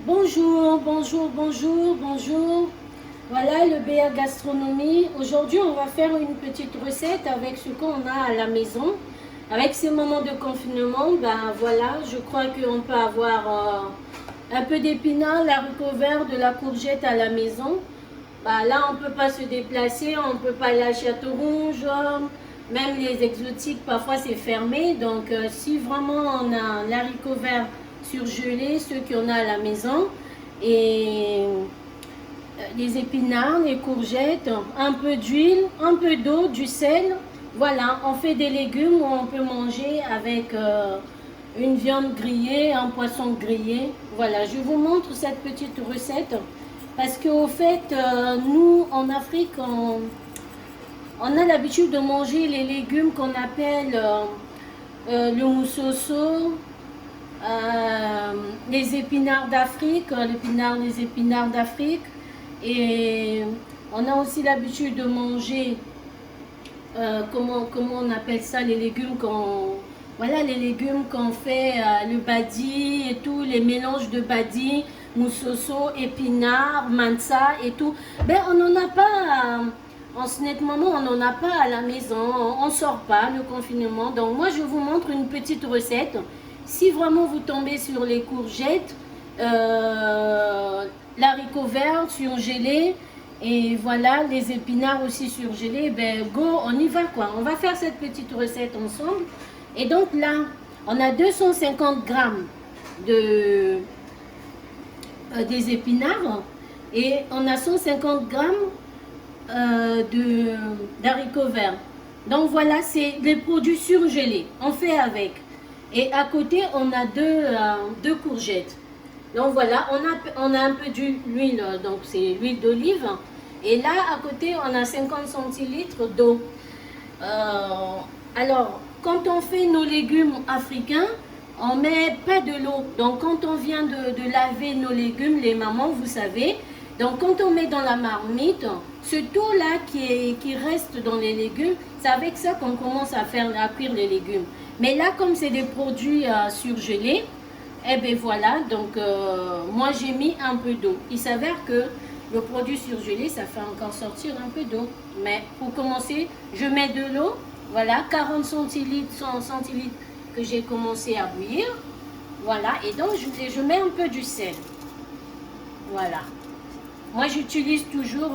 Bonjour, bonjour, bonjour, bonjour. Voilà le BA Gastronomie. Aujourd'hui, on va faire une petite recette avec ce qu'on a à la maison. Avec ces moments de confinement, ben voilà, je crois qu'on peut avoir un peu d'épinards, l'haricot vert, de la courgette à la maison. Ben là, on ne peut pas se déplacer, on ne peut pas aller à Château-Rouge. Même les exotiques, parfois c'est fermé. Donc, si vraiment on a l'haricot vert surgelé, ceux qu'on a à la maison, et les épinards, les courgettes, un peu d'huile, un peu d'eau, du sel. Voilà, on fait des légumes où on peut manger avec une viande grillée, un poisson grillé. Voilà, je vous montre cette petite recette parce qu'au fait, nous en Afrique, on a l'habitude de manger les légumes qu'on appelle le moussoso, les épinards d'Afrique, les épinards d'Afrique. Et on a aussi l'habitude de manger, comment on appelle ça, les légumes qu'on... Voilà, les légumes qu'on fait, le badi et tout, les mélanges de badi, moussoso, épinards, mansa et tout. Ben, on n'en a pas, en ce net moment, on n'en a pas à la maison, on ne sort pas, le confinement. Donc moi, je vous montre une petite recette. Si vraiment vous tombez sur les courgettes, l'haricot vert surgelé, et voilà, les épinards aussi surgelés, ben go, on y va quoi. On va faire cette petite recette ensemble. Et donc là, on a 250 grammes de, des épinards et on a 150 grammes d'haricots verts. Donc voilà, c'est des produits surgelés. On fait avec. Et à côté, on a deux courgettes. Donc voilà, on a un peu d'huile, donc c'est l'huile d'olive. Et là, à côté, on a 50 centilitres d'eau. Alors, quand on fait nos légumes africains, on met pas de l'eau. Donc, quand on vient de laver nos légumes, les mamans, vous savez, donc quand on met dans la marmite, ce eau-là qui reste dans les légumes, c'est avec ça qu'on commence à cuire les légumes. Mais là, comme c'est des produits surgelés, eh bien voilà, donc moi j'ai mis un peu d'eau. Il s'avère que le produit surgelé, ça fait encore sortir un peu d'eau. Mais pour commencer, je mets de l'eau, voilà, 40 centilitres, 100 centilitres que j'ai commencé à bouillir. Voilà, et donc je mets un peu du sel. Voilà. Moi j'utilise toujours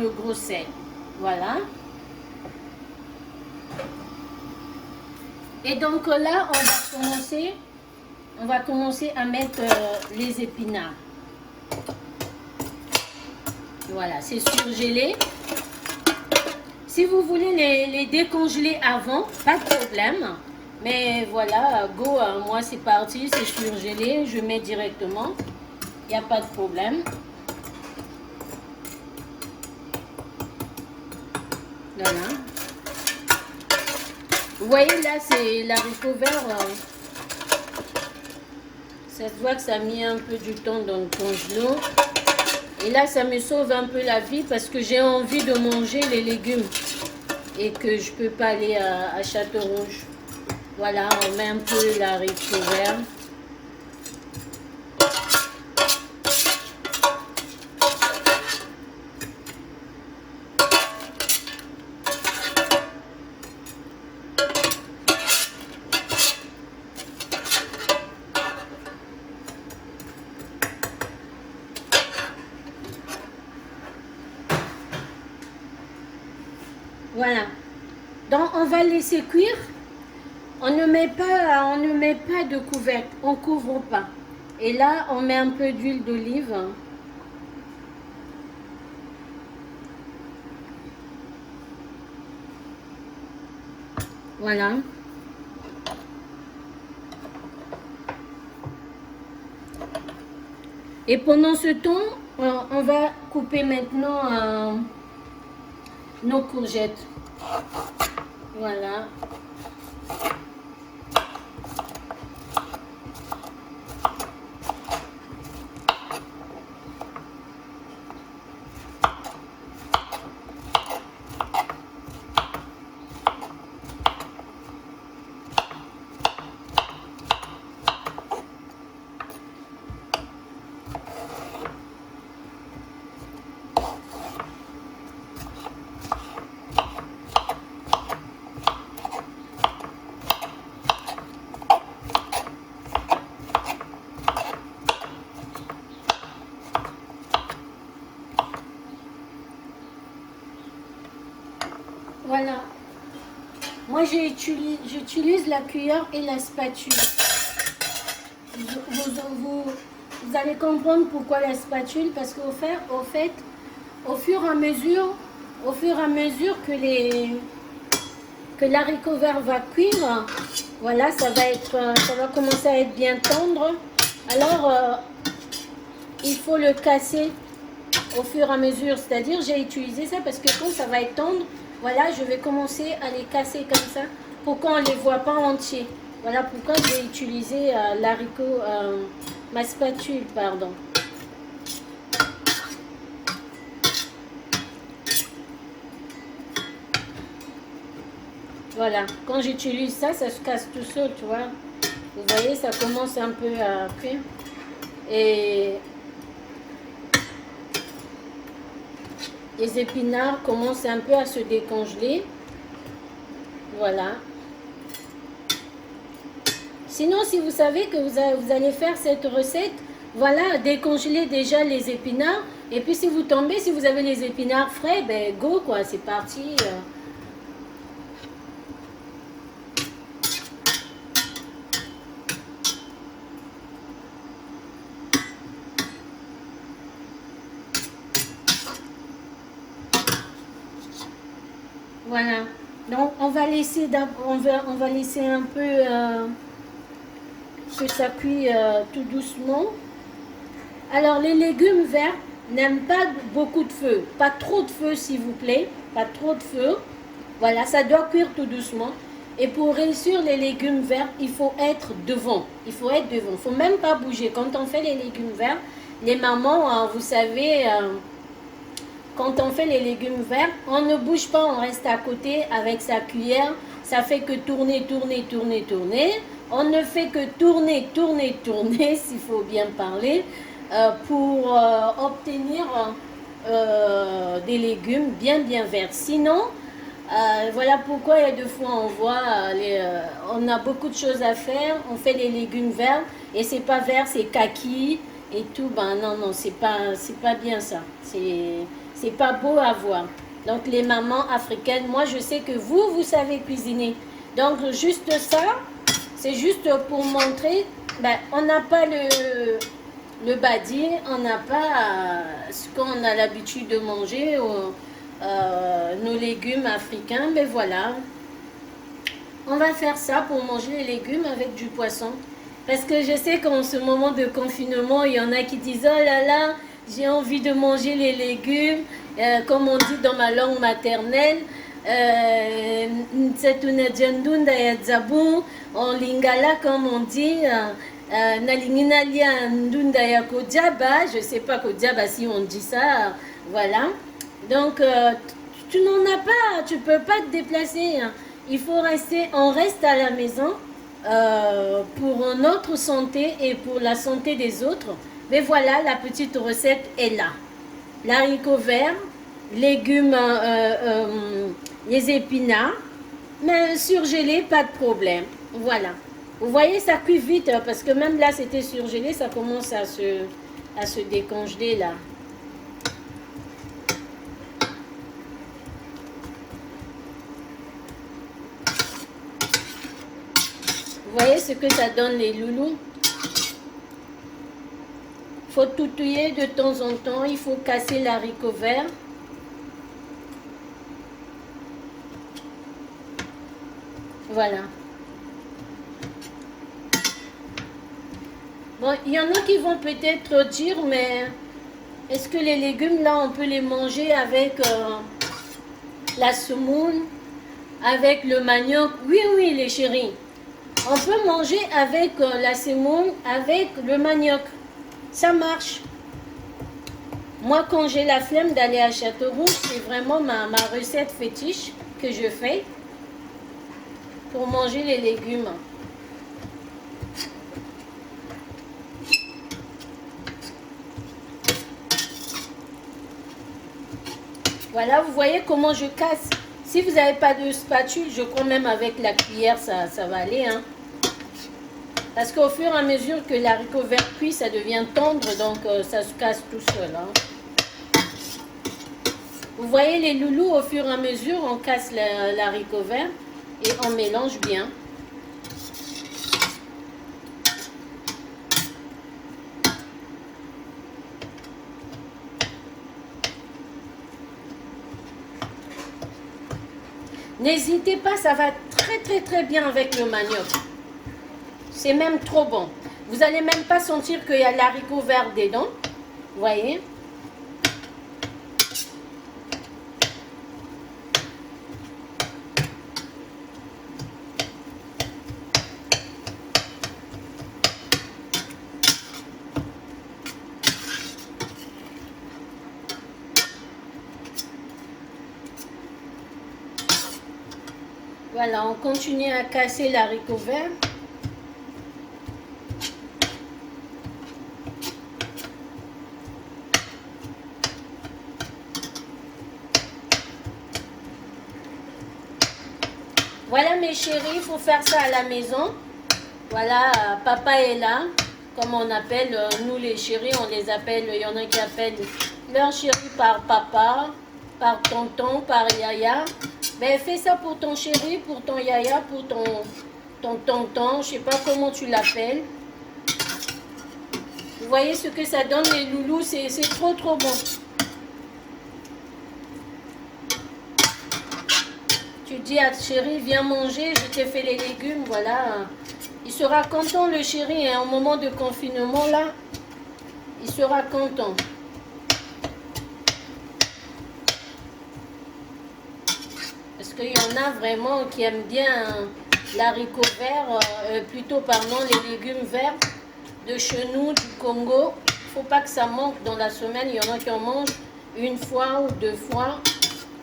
le gros sel. Voilà. Et donc là, on va commencer à mettre les épinards. Voilà, c'est surgelé. Si vous voulez les décongeler avant, pas de problème. Mais voilà, go, moi c'est parti, c'est surgelé, je mets directement. Il n'y a pas de problème. Voilà. Vous voyez là, c'est l'haricot vert. Ça se voit que ça a mis un peu du temps dans le congélo. Et là, ça me sauve un peu la vie parce que j'ai envie de manger les légumes et que je ne peux pas aller à Château-Rouge. Voilà, on met un peu l'haricot vert. Voilà. Donc on va laisser cuire. On ne met pas de couvercle, on ne couvre pas. Et là, on met un peu d'huile d'olive. Voilà. Et pendant ce temps, on va couper maintenant nos courgettes. Voilà. Moi, j'utilise la cuillère et la spatule. Vous allez comprendre pourquoi la spatule, parce qu'au fait, au fur et à mesure que l'haricot vert va cuire, voilà, ça va commencer à être bien tendre. Alors, il faut le casser au fur et à mesure. C'est-à-dire, j'ai utilisé ça parce que quand ça va être tendre, voilà, je vais commencer à les casser comme ça pour qu'on ne les voit pas entiers. Voilà pourquoi j'ai utilisé l'haricot, ma spatule, pardon. Voilà, quand j'utilise ça, ça se casse tout seul, tu vois. Vous voyez, ça commence un peu à cuire. Et les épinards commencent un peu à se décongeler. Voilà. Sinon, si vous savez que vous allez faire cette recette, voilà, décongelez déjà les épinards. Et puis si vous tombez, si vous avez les épinards frais, ben go quoi, c'est parti. Voilà. Donc on va laisser un peu que ça cuit tout doucement. Alors les légumes verts n'aiment pas beaucoup de feu, pas trop de feu s'il vous plaît, pas trop de feu. Voilà, ça doit cuire tout doucement. Et pour réussir les légumes verts, il faut être devant. Il faut être devant. Il ne faut même pas bouger. Quand on fait les légumes verts, les mamans, vous savez, quand on fait les légumes verts, on ne bouge pas, on reste à côté avec sa cuillère. Ça fait que tourner, tourner, tourner, tourner. On ne fait que tourner, tourner, tourner, s'il faut bien parler, pour obtenir des légumes bien verts. Sinon, voilà pourquoi il y a deux fois on voit, on a beaucoup de choses à faire, on fait les légumes verts et c'est pas vert, c'est kaki et tout. Ben non, c'est pas bien ça. C'est pas beau à voir. Donc les mamans africaines, moi je sais que vous savez cuisiner. Donc juste ça, c'est juste pour montrer, ben, on n'a pas le badi, on n'a pas ce qu'on a l'habitude de manger, nos légumes africains, mais voilà. On va faire ça pour manger les légumes avec du poisson. Parce que je sais qu'en ce moment de confinement, il y en a qui disent « Oh là là, j'ai envie de manger les légumes, comme on dit dans ma langue maternelle, en lingala comme on dit, je sais pas kodjaba si on dit ça, voilà. Donc tu n'en as pas, tu peux pas te déplacer, hein. Il faut rester, on reste à la maison pour notre santé et pour la santé des autres. Mais voilà, la petite recette est là. L'haricot vert, légumes, les épinards, mais surgelé, pas de problème. Voilà. Vous voyez, ça cuit vite, parce que même là, c'était surgelé, ça commence à se décongeler là. Vous voyez ce que ça donne les loulous? Il faut toutouiller de temps en temps, il faut casser l'haricot vert. Voilà. Bon, il y en a qui vont peut-être dire, mais est-ce que les légumes là, on peut les manger avec la semoule, avec le manioc? Oui, oui, les chéris. On peut manger avec la semoule, avec le manioc. Ça marche. Moi, quand j'ai la flemme d'aller à Châteauroux, c'est vraiment ma recette fétiche que je fais pour manger les légumes. Voilà, vous voyez comment je casse. Si vous n'avez pas de spatule, je crois même avec la cuillère, ça va aller, hein. Parce qu'au fur et à mesure que l'haricot vert cuit, ça devient tendre, donc ça se casse tout seul, hein. Vous voyez les loulous, au fur et à mesure, on casse l'haricot vert. et on mélange bien. N'hésitez pas, ça va très bien avec le manioc. C'est même trop bon. Vous n'allez même pas sentir qu'il y a l'haricot vert dedans. Vous voyez? Voilà, on continue à casser l'haricot vert. Voilà mes chéris, il faut faire ça à la maison. Voilà, papa est là, comme on appelle, nous les chéris, on les appelle, il y en a qui appellent leur chéri par papa, par tonton, par yaya. Ben fais ça pour ton chéri, pour ton yaya, pour ton tonton, je sais pas comment tu l'appelles. Vous voyez ce que ça donne les loulous, c'est trop bon. Tu dis à chéri, viens manger, je t'ai fait les légumes, voilà. Il sera content le chéri, hein, au moment de confinement là, il sera content. Parce qu'il y en a vraiment qui aiment bien l'haricot vert, plutôt pardon, les légumes verts de chez nous, du Congo. Il ne faut pas que ça manque dans la semaine, il y en a qui en mangent une fois ou deux fois,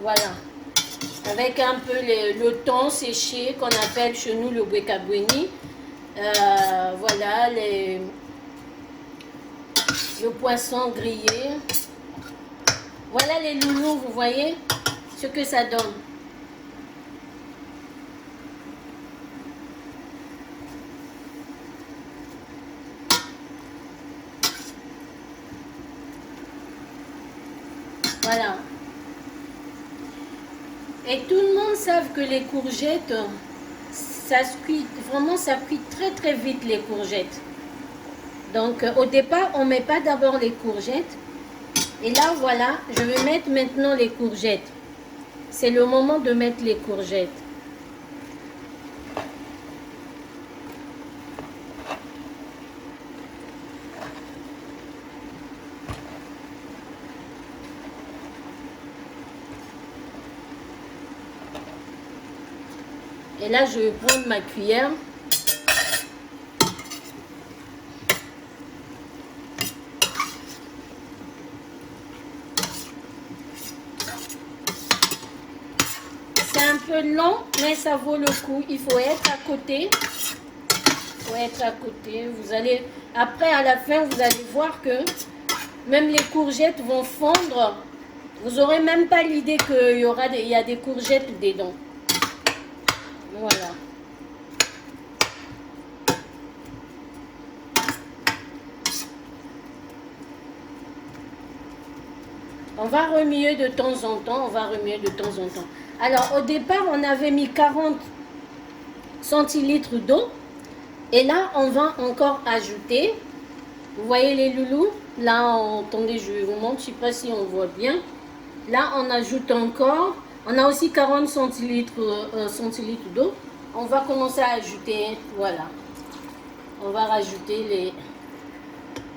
voilà. Avec un peu le thon séché qu'on appelle chez nous le bwekabweni. Voilà, le poisson grillé. Voilà les loulous, vous voyez ce que ça donne. Voilà. Et tout le monde sait que les courgettes, ça se cuit, vraiment ça cuit très vite les courgettes. Donc au départ, on ne met pas d'abord les courgettes. Et là, voilà, je vais mettre maintenant les courgettes. C'est le moment de mettre les courgettes. Et là, je vais prendre ma cuillère. C'est un peu long, mais ça vaut le coup. Il faut être à côté. Il faut être à côté. Vous allez, après, à la fin, vous allez voir que même les courgettes vont fondre. Vous n'aurez même pas l'idée qu'il y a des courgettes dedans. Voilà. On va remuer de temps en temps, Alors, au départ, on avait mis 40 centilitres d'eau. Et là, on va encore ajouter. Vous voyez les loulous? Là, attendez, je vous montre, je ne sais pas si on voit bien. Là, on ajoute encore. On a aussi 40 centilitres d'eau. On va commencer à ajouter, voilà. On va rajouter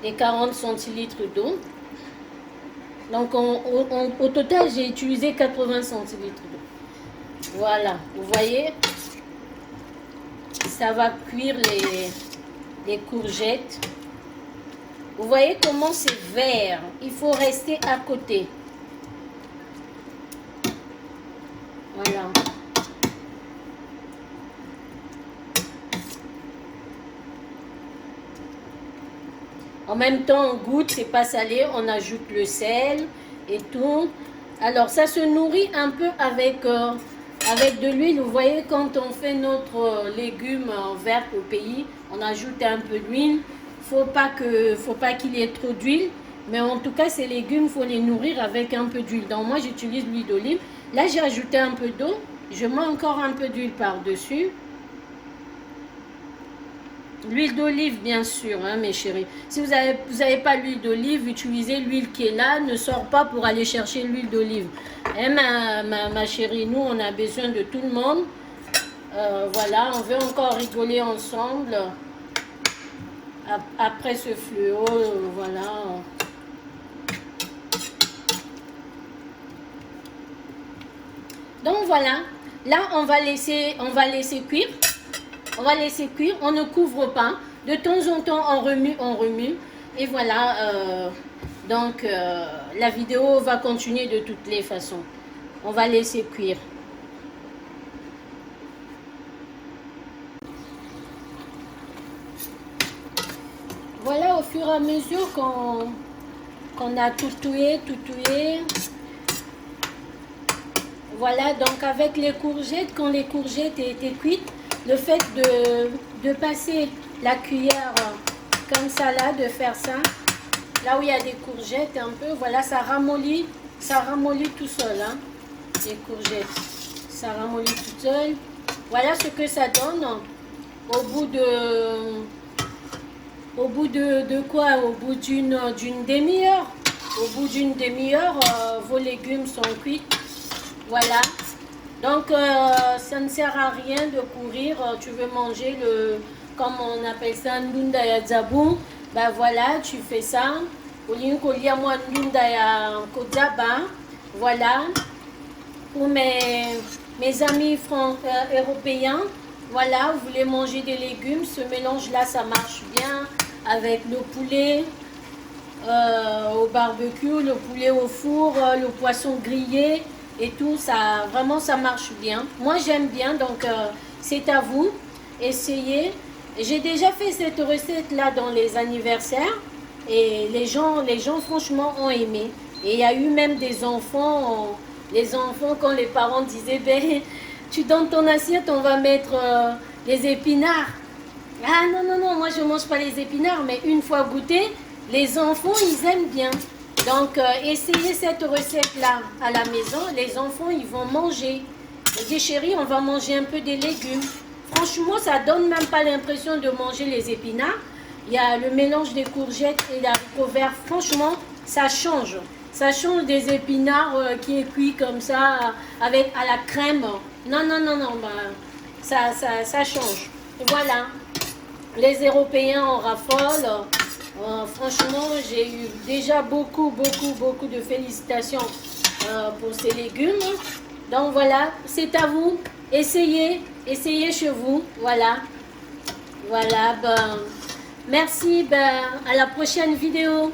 les 40 centilitres d'eau. Donc, au total, j'ai utilisé 80 centilitres d'eau. Voilà, vous voyez, ça va cuire les courgettes. Vous voyez comment c'est vert. Il faut rester à côté. Voilà. En même temps, on goûte, c'est pas salé, on ajoute le sel et tout. Alors, ça se nourrit un peu avec de l'huile. Vous voyez, quand on fait notre légume vert au pays, on ajoute un peu d'huile. Faut pas qu'il y ait trop d'huile. Mais en tout cas, ces légumes, il faut les nourrir avec un peu d'huile. Donc, moi, j'utilise l'huile d'olive. Là, j'ai ajouté un peu d'eau. Je mets encore un peu d'huile par-dessus. L'huile d'olive, bien sûr, hein, mes chéris. Si vous avez pas l'huile d'olive, utilisez l'huile qui est là. Ne sors pas pour aller chercher l'huile d'olive. Hein, ma chérie, nous, on a besoin de tout le monde. Voilà, on veut encore rigoler ensemble. Après ce fluo, voilà. Donc voilà. Là, on va laisser cuire. On va laisser cuire, on ne couvre pas. De temps en temps, on remue, on remue. Et voilà, donc la vidéo va continuer de toutes les façons. On va laisser cuire. Voilà, au fur et à mesure qu'on a tout toué. Voilà, donc avec les courgettes, quand les courgettes étaient cuites, le fait de passer la cuillère comme ça là, de faire ça, là où il y a des courgettes un peu, voilà, ça ramollit tout seul, hein, les courgettes. Ça ramollit tout seul. Voilà ce que ça donne au bout de quoi? Au bout d'une demi-heure. Au bout d'une demi-heure, vos légumes sont cuits. Voilà. Donc, ça ne sert à rien de courir. Tu veux manger comme on appelle ça, ndunda ya zabou. Ben voilà, tu fais ça. Au lieu qu'il y a moi ndunda ya kodzaba. Voilà. Pour mes amis européens, voilà, vous voulez manger des légumes. Ce mélange-là, ça marche bien avec le poulet au barbecue, le poulet au four, le poisson grillé. Et tout, ça, vraiment, ça marche bien. Moi, j'aime bien, donc c'est à vous. Essayez. J'ai déjà fait cette recette-là dans les anniversaires. Et les gens, franchement, ont aimé. Et il y a eu même des enfants, quand les parents disaient, ben, tu donnes ton assiette, on va mettre les épinards. Ah non, moi, je ne mange pas les épinards, mais une fois goûté, les enfants, ils aiment bien. Donc, essayez cette recette-là à la maison. Les enfants, ils vont manger. Je dis, chérie, on va manger un peu des légumes. Franchement, ça donne même pas l'impression de manger les épinards. Il y a le mélange des courgettes et l'haricot vert. Franchement, ça change. Ça change des épinards qui est cuit comme ça, à la crème. Non, ben, ça change. Voilà. Les Européens en raffolent. Franchement, j'ai eu déjà beaucoup de félicitations pour ces légumes. Donc voilà, c'est à vous. Essayez chez vous. Voilà, ben, merci, ben, à la prochaine vidéo.